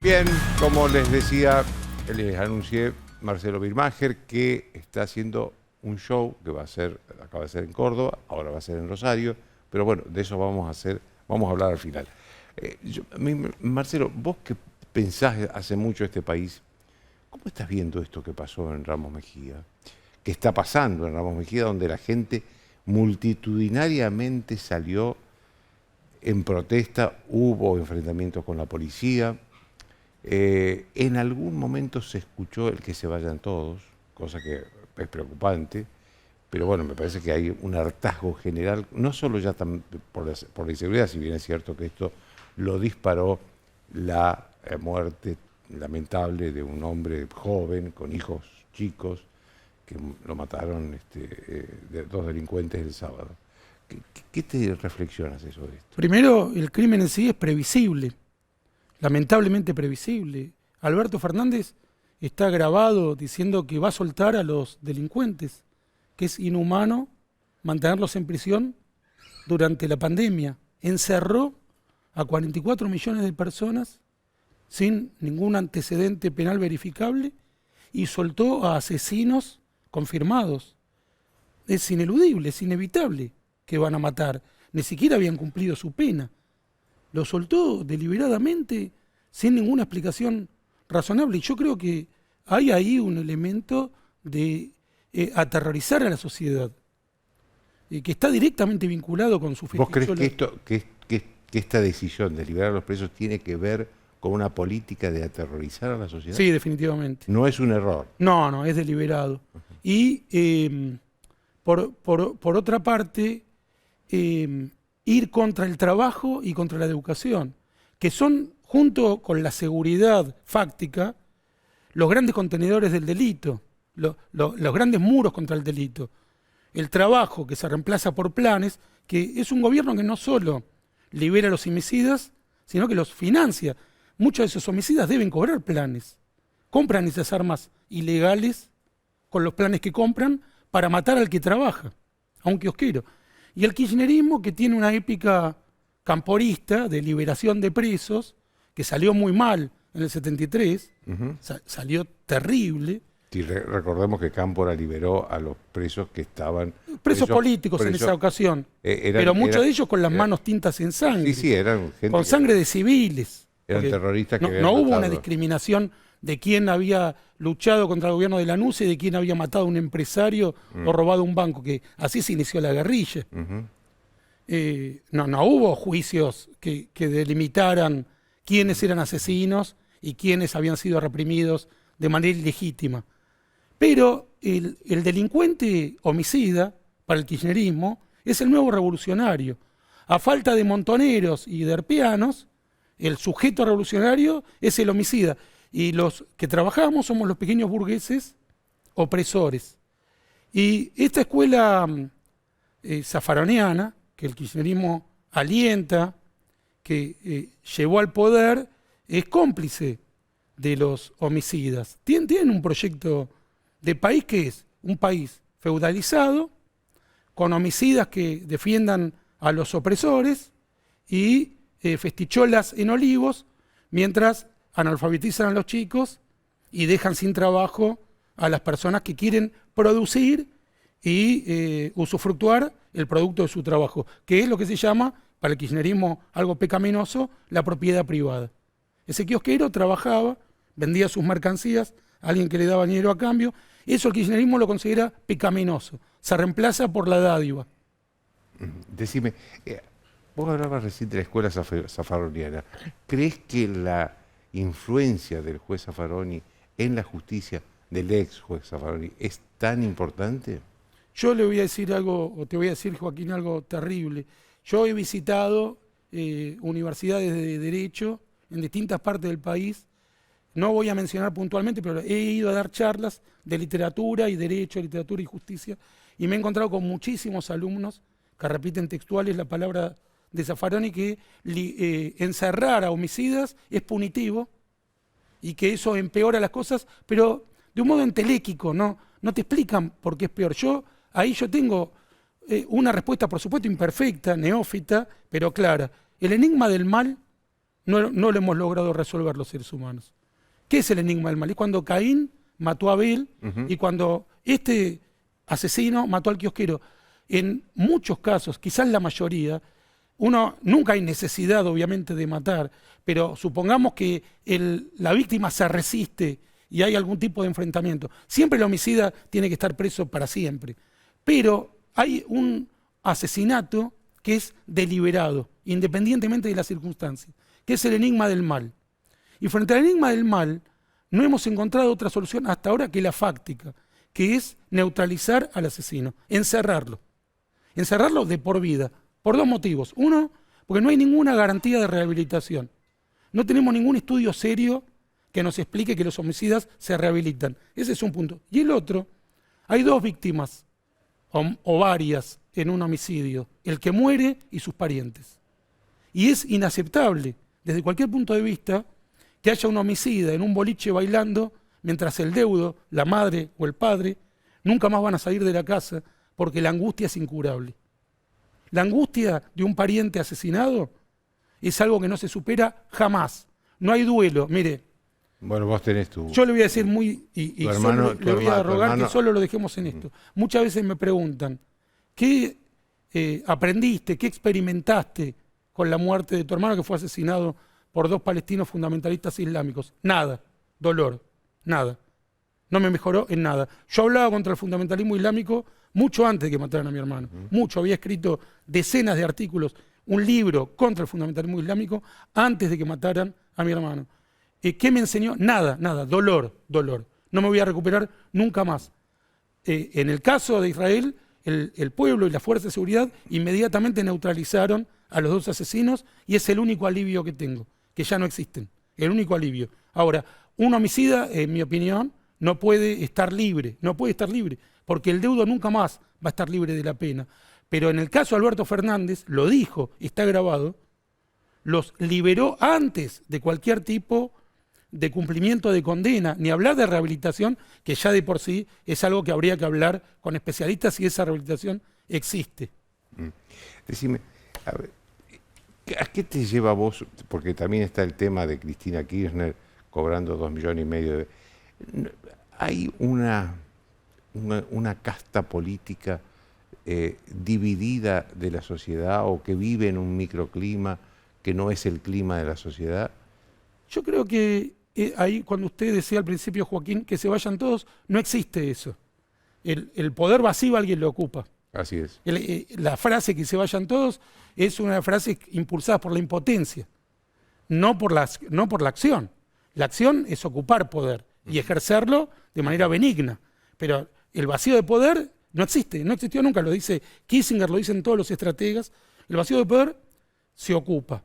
Bien, como les decía, les anuncié Marcelo Birmacher que está haciendo un show que va a ser, acaba de ser en Córdoba, ahora va a ser en Rosario, pero bueno, de eso vamos a hablar al final. Marcelo, vos que pensás hace mucho este país, ¿cómo estás viendo esto que pasó en Ramos Mejía? ¿Qué está pasando en Ramos Mejía, donde la gente multitudinariamente salió en protesta, hubo enfrentamientos con la policía? En algún momento se escuchó el que se vayan todos, cosa que es preocupante, pero bueno, me parece que hay un hartazgo general, no solo ya por la inseguridad, si bien es cierto que esto lo disparó la muerte lamentable de un hombre joven con hijos chicos, que lo mataron de dos delincuentes el sábado. ¿Qué te reflexionas eso de esto? Primero, el crimen en sí es previsible, lamentablemente previsible. Alberto Fernández está grabado diciendo que va a soltar a los delincuentes, que es inhumano mantenerlos en prisión durante la pandemia. Encerró a 44 millones de personas sin ningún antecedente penal verificable y soltó a asesinos confirmados. Es ineludible, es inevitable que van a matar. Ni siquiera habían cumplido su pena. Lo soltó deliberadamente, sin ninguna explicación razonable. Y yo creo que hay ahí un elemento de aterrorizar a la sociedad, que está directamente vinculado con su ¿Vos crees feticholo. que esta decisión de liberar a los presos tiene que ver con una política de aterrorizar a la sociedad? Sí, definitivamente. No es un error. No, es deliberado. Y por otra parte, ir contra el trabajo y contra la educación, que son, junto con la seguridad fáctica, los grandes contenedores del delito, los grandes muros contra el delito. El trabajo que se reemplaza por planes, que es un gobierno que no solo libera a los homicidas, sino que los financia. Muchos de esos homicidas deben cobrar planes. Compran esas armas ilegales con los planes que compran para matar al que trabaja, a un kiosquero. Y el kirchnerismo, que tiene una épica camporista de liberación de presos, que salió muy mal en el 73, salió terrible. Sí, recordemos que Cámpora liberó a los presos que estaban... Presos políticos en esa ocasión, pero muchos de ellos con las manos tintas en sangre. Sí, eran gente con sangre de civiles. Eran terroristas que no hubo una discriminación de quién había luchado contra el gobierno de Lanús y de quién había matado a un empresario o robado un banco, que así se inició la guerrilla. No hubo juicios que delimitaran quiénes eran asesinos y quiénes habían sido reprimidos de manera ilegítima. Pero el delincuente homicida, para el kirchnerismo, es el nuevo revolucionario. A falta de montoneros y de arpeanos, el sujeto revolucionario es el homicida. Y los que trabajamos somos los pequeños burgueses opresores. Y esta escuela zafaroniana, que el kirchnerismo alienta, que llevó al poder, es cómplice de los homicidas. Tienen un proyecto de país que es un país feudalizado, con homicidas que defiendan a los opresores y festicholas en olivos, mientras analfabetizan a los chicos y dejan sin trabajo a las personas que quieren producir y usufructuar el producto de su trabajo, que es lo que se llama, para el kirchnerismo algo pecaminoso, la propiedad privada. Ese kiosquero trabajaba, vendía sus mercancías a alguien que le daba dinero a cambio. Eso el kirchnerismo lo considera pecaminoso. Se reemplaza por la dádiva. Decime, vos hablabas recién de la escuela zafaroniana. ¿Crees que la influencia del juez Zaffaroni en la justicia, del ex juez Zaffaroni, es tan importante? Yo le voy a decir algo, o te voy a decir, Joaquín, algo terrible. Yo he visitado universidades de derecho en distintas partes del país. No voy a mencionar puntualmente, pero he ido a dar charlas de literatura y derecho, literatura y justicia, y me he encontrado con muchísimos alumnos que repiten textuales la palabra de Zaffaroni, que encerrar a homicidas es punitivo y que eso empeora las cosas, pero de un modo entelequico, no te explican por qué es peor. Ahí yo tengo una respuesta, por supuesto, imperfecta, neófita, pero clara. El enigma del mal no lo hemos logrado resolver los seres humanos. ¿Qué es el enigma del mal? Es cuando Caín mató a Abel y cuando este asesino mató al kiosquero. En muchos casos, quizás la mayoría, nunca hay necesidad obviamente de matar, pero supongamos que la víctima se resiste y hay algún tipo de enfrentamiento. Siempre el homicida tiene que estar preso para siempre. Pero hay un asesinato que es deliberado, independientemente de las circunstancias, que es el enigma del mal. Y frente al enigma del mal, no hemos encontrado otra solución hasta ahora que la fáctica, que es neutralizar al asesino, encerrarlo. Encerrarlo de por vida, por dos motivos. Uno, porque no hay ninguna garantía de rehabilitación. No tenemos ningún estudio serio que nos explique que los homicidas se rehabilitan. Ese es un punto. Y el otro, hay dos víctimas, o varias, en un homicidio. El que muere y sus parientes. Y es inaceptable, desde cualquier punto de vista, que haya un homicida en un boliche bailando, mientras el deudo, la madre o el padre, nunca más van a salir de la casa, porque la angustia es incurable. La angustia de un pariente asesinado es algo que no se supera jamás. No hay duelo. Mire, bueno, vos tenés tu... Yo le voy a decir y hermano, le voy a rogar hermano, que solo lo dejemos en esto. Muchas veces me preguntan, ¿qué aprendiste, qué experimentaste con la muerte de tu hermano que fue asesinado por 2 palestinos fundamentalistas islámicos? Nada, dolor, nada. No me mejoró en nada. Yo hablaba contra el fundamentalismo islámico mucho antes de que mataran a mi hermano. Mucho, había escrito decenas de artículos, un libro contra el fundamentalismo islámico antes de que mataran a mi hermano. ¿Qué me enseñó? Nada, nada, dolor. No me voy a recuperar nunca más. En el caso de Israel, el pueblo y las fuerzas de seguridad inmediatamente neutralizaron a los 2 asesinos y es el único alivio que tengo, que ya no existen, el único alivio. Ahora, un homicida, en mi opinión, no puede estar libre, porque el deudo nunca más va a estar libre de la pena. Pero en el caso de Alberto Fernández, lo dijo, está grabado, los liberó antes de cualquier tipo de cumplimiento de condena, ni hablar de rehabilitación, que ya de por sí es algo que habría que hablar con especialistas si esa rehabilitación existe. Decime, a ver, ¿a qué te lleva vos? Porque también está el tema de Cristina Kirchner cobrando 2,5 millones de... ¿Hay una casta política dividida de la sociedad o que vive en un microclima que no es el clima de la sociedad? Yo creo que ahí, cuando usted decía al principio, Joaquín, que se vayan todos, no existe eso. El poder vacío alguien lo ocupa. Así es. La frase que se vayan todos es una frase impulsada por la impotencia, no por la acción. La acción es ocupar poder y ejercerlo de manera benigna. Pero el vacío de poder no existe, no existió nunca, lo dice Kissinger, lo dicen todos los estrategas. El vacío de poder se ocupa.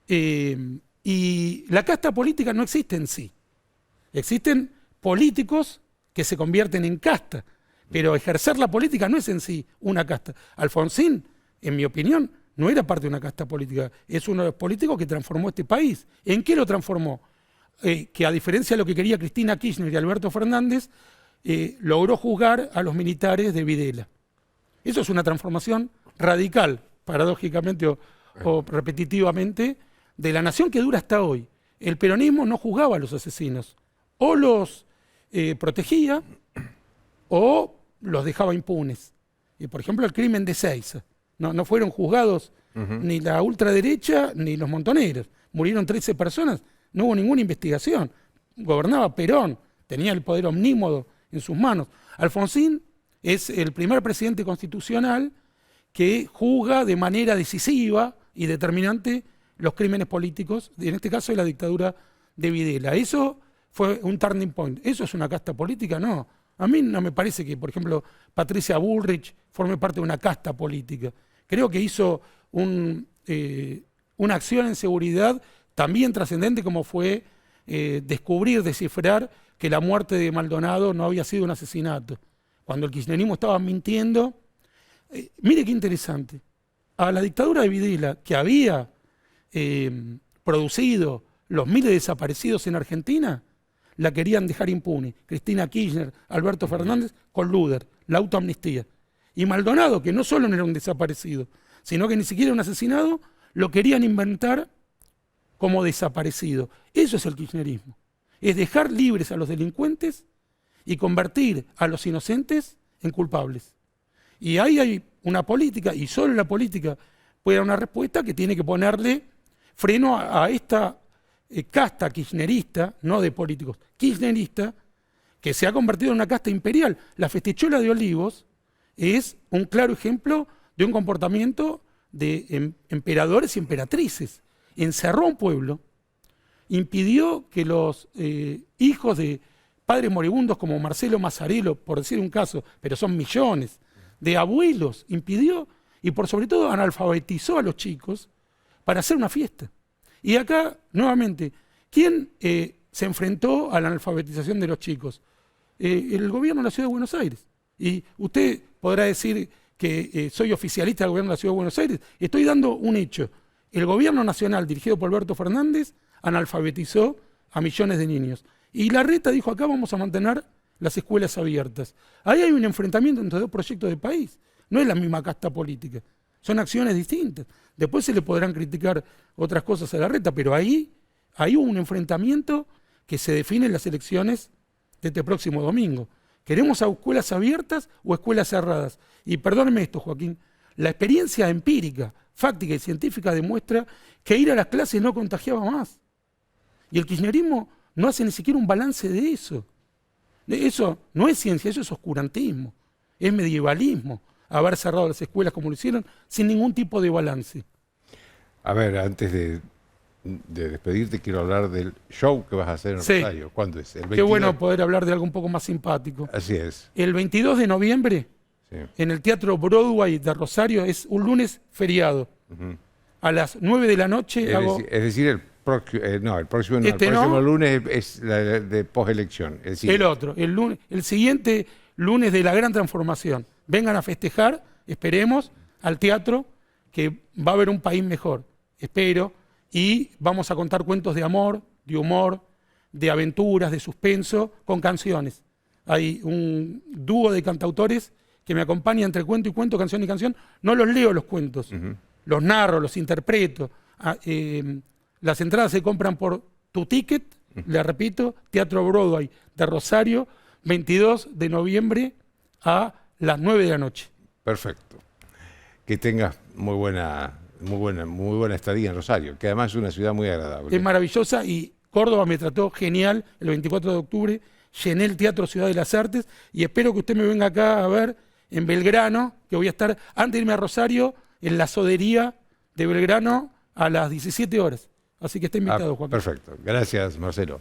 Y la casta política no existe en sí. Existen políticos que se convierten en casta, pero ejercer la política no es en sí una casta. Alfonsín, en mi opinión, no era parte de una casta política, es uno de los políticos que transformó este país. ¿En qué lo transformó? Que a diferencia de lo que quería Cristina Kirchner y Alberto Fernández, logró juzgar a los militares de Videla. Eso es una transformación radical, paradójicamente o repetitivamente, de la nación que dura hasta hoy. El peronismo no juzgaba a los asesinos, o los protegía o los dejaba impunes. Por ejemplo, el crimen de Seiza. No fueron juzgados ni la ultraderecha ni los montoneros. Murieron 13 personas, no hubo ninguna investigación. Gobernaba Perón, tenía el poder omnímodo en sus manos. Alfonsín es el primer presidente constitucional que juzga de manera decisiva y determinante los crímenes políticos, en este caso de la dictadura de Videla. Eso fue un turning point. ¿Eso es una casta política? No. A mí no me parece que, por ejemplo, Patricia Bullrich forme parte de una casta política. Creo que hizo una acción en seguridad también trascendente como fue descubrir, descifrar que la muerte de Maldonado no había sido un asesinato. Cuando el kirchnerismo estaba mintiendo. Mire qué interesante. A la dictadura de Videla, que había producido los miles de desaparecidos en Argentina, la querían dejar impune. Cristina Kirchner, Alberto Fernández, con Luder, la autoamnistía. Y Maldonado, que no solo no era un desaparecido, sino que ni siquiera un asesinado, lo querían inventar como desaparecido. Eso es el kirchnerismo. Es dejar libres a los delincuentes y convertir a los inocentes en culpables. Y ahí hay una política, y solo la política puede dar una respuesta que tiene que ponerle freno a esta casta kirchnerista, no de políticos, kirchnerista, que se ha convertido en una casta imperial. La festechola de Olivos es un claro ejemplo de un comportamiento de emperadores y emperatrices. Encerró a un pueblo, impidió que los hijos de padres moribundos como Marcelo Mazzarello, por decir un caso, pero son millones, de abuelos, impidió y por sobre todo analfabetizó a los chicos para hacer una fiesta. Y acá, nuevamente, ¿quién se enfrentó a la analfabetización de los chicos? El gobierno de la Ciudad de Buenos Aires. Y usted podrá decir que soy oficialista del gobierno de la Ciudad de Buenos Aires. Estoy dando un hecho. El gobierno nacional, dirigido por Alberto Fernández, analfabetizó a millones de niños. Y Larreta dijo, acá vamos a mantener las escuelas abiertas. Ahí hay un enfrentamiento entre dos proyectos de país. No es la misma casta política. Son acciones distintas. Después se le podrán criticar otras cosas a Larreta, pero ahí hubo un enfrentamiento que se define en las elecciones de este próximo domingo. ¿Queremos a escuelas abiertas o escuelas cerradas? Y perdóneme esto, Joaquín, la experiencia empírica, fáctica y científica demuestra que ir a las clases no contagiaba más. Y el kirchnerismo no hace ni siquiera un balance de eso. Eso no es ciencia, eso es oscurantismo, es medievalismo, haber cerrado las escuelas como lo hicieron, sin ningún tipo de balance. A ver, antes de despedirte, quiero hablar del show que vas a hacer en Rosario. ¿Cuándo es? ¿El 22? Qué bueno poder hablar de algo un poco más simpático. Así es. El 22 de noviembre, sí, en el Teatro Broadway de Rosario, es un lunes feriado. A las 9 de la noche es decir, el próximo lunes es la de postelección. El siguiente lunes de la gran transformación. Vengan a festejar, esperemos, al teatro, que va a haber un país mejor, espero, y vamos a contar cuentos de amor, de humor, de aventuras, de suspenso, con canciones. Hay un dúo de cantautores que me acompaña entre cuento y cuento, canción y canción. No los leo los cuentos, los narro, los interpreto. Las entradas se compran por Tu Ticket, le repito, Teatro Broadway de Rosario, 22 de noviembre a las 9 de la noche. Perfecto. Que tengas muy buena estadía en Rosario, que además es una ciudad muy agradable. Es maravillosa y Córdoba me trató genial el 24 de octubre. Llené el Teatro Ciudad de las Artes y espero que usted me venga acá a ver en Belgrano, que voy a estar, antes de irme a Rosario, en la sodería de Belgrano a las 17 horas. Así que está invitado, Juan. Perfecto. Gracias, Marcelo.